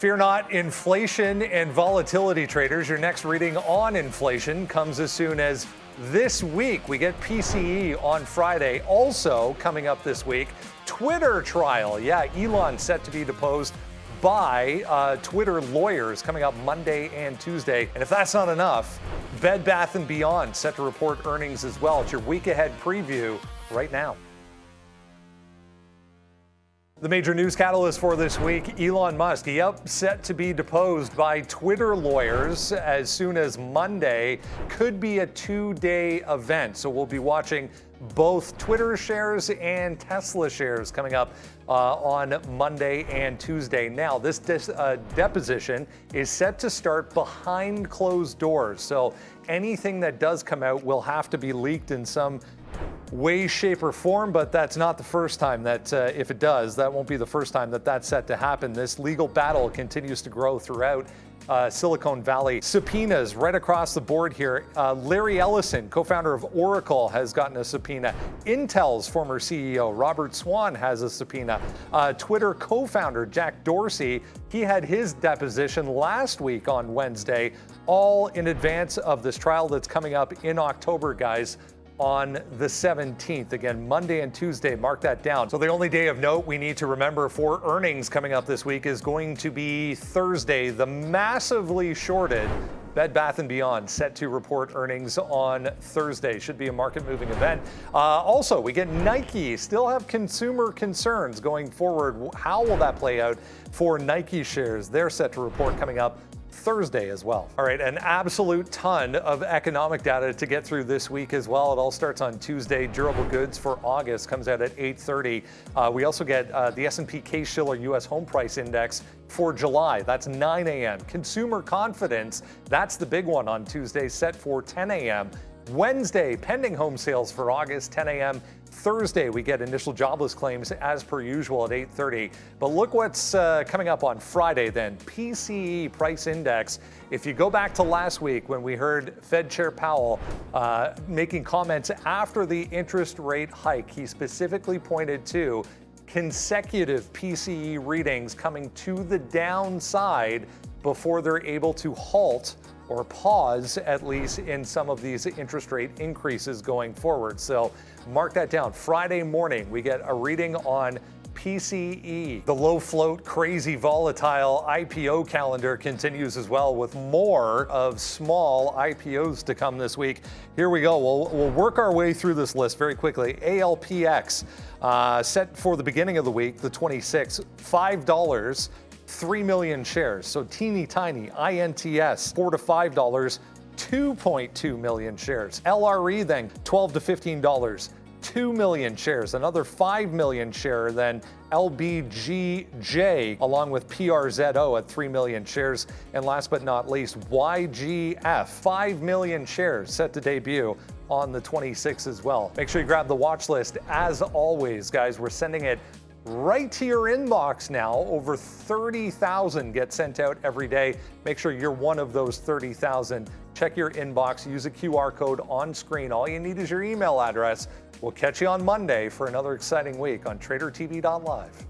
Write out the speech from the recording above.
Fear not, inflation and volatility traders. Your next reading on inflation comes as soon as this week. We get PCE on Friday. Also coming up this week, Twitter trial. Yeah, Elon set to be deposed by Twitter lawyers coming up Monday and Tuesday. And if that's not enough, Bed Bath & Beyond set to report earnings as well. It's your week ahead preview right now. The major news catalyst for this week, Elon Musk. Set to be deposed by Twitter lawyers as soon as Monday. Could be a two-day event. So we'll be watching both Twitter shares and Tesla shares coming up on Monday and Tuesday. Now, this deposition is set to start behind closed doors. So anything that does come out will have to be leaked in some way, shape, or form, but that's not the first time that, if it does, that won't be the first time that that's set to happen. This legal battle continues to grow throughout Silicon Valley. Subpoenas right across the board here. Larry Ellison, co-founder of Oracle, has gotten a subpoena. Intel's former CEO, Robert Swan, has a subpoena. Twitter co-founder, Jack Dorsey, he had his deposition last week on Wednesday, all in advance of this trial that's coming up in October, guys, on the 17th. Again, Monday and Tuesday, mark that down. So the only day of note we need to remember for earnings coming up this week is going to be Thursday. The massively shorted Bed Bath & Beyond set to report earnings on Thursday. Should be a market-moving event. Also, we get Nike. Still have consumer concerns going forward. How will that play out for Nike shares? They're set to report coming up Thursday as well. All right, an absolute ton of economic data to get through this week as well. It all starts on Tuesday. Durable goods for August comes out at 8:30. We also get the S&P Case-Shiller U.S. Home Price Index for July. That's 9 a.m. Consumer confidence, that's the big one on Tuesday, set for 10 a.m. Wednesday, pending home sales for August, 10 a.m. Thursday, we get initial jobless claims as per usual at 8:30. But look what's coming up on Friday then. PCE price index. If you go back to last week when we heard Fed Chair Powell making comments after the interest rate hike, he specifically pointed to consecutive PCE readings coming to the downside before they're able to halt or pause, at least in some of these interest rate increases going forward. So mark that down. Friday morning, we get a reading on PCE. The low float, crazy volatile IPO calendar continues as well, with more of small IPOs to come this week. Here we go. We'll work our way through this list very quickly. ALPX set for the beginning of the week, the 26th, $5. 3 million shares, so teeny tiny. INTS, $4 to $5, 2.2 million shares. LRE then, $12 to $15, 2 million shares. Another 5 million share then LBGJ, along with PRZO at 3 million shares. And last but not least, YGF, 5 million shares set to debut on the 26th as well. Make sure you grab the watch list. As always, guys, we're sending it right to your inbox now. Over 30,000 get sent out every day. Make sure you're one of those 30,000. Check your inbox, use a QR code on screen. All you need is your email address. We'll catch you on Monday for another exciting week on TraderTV.Live.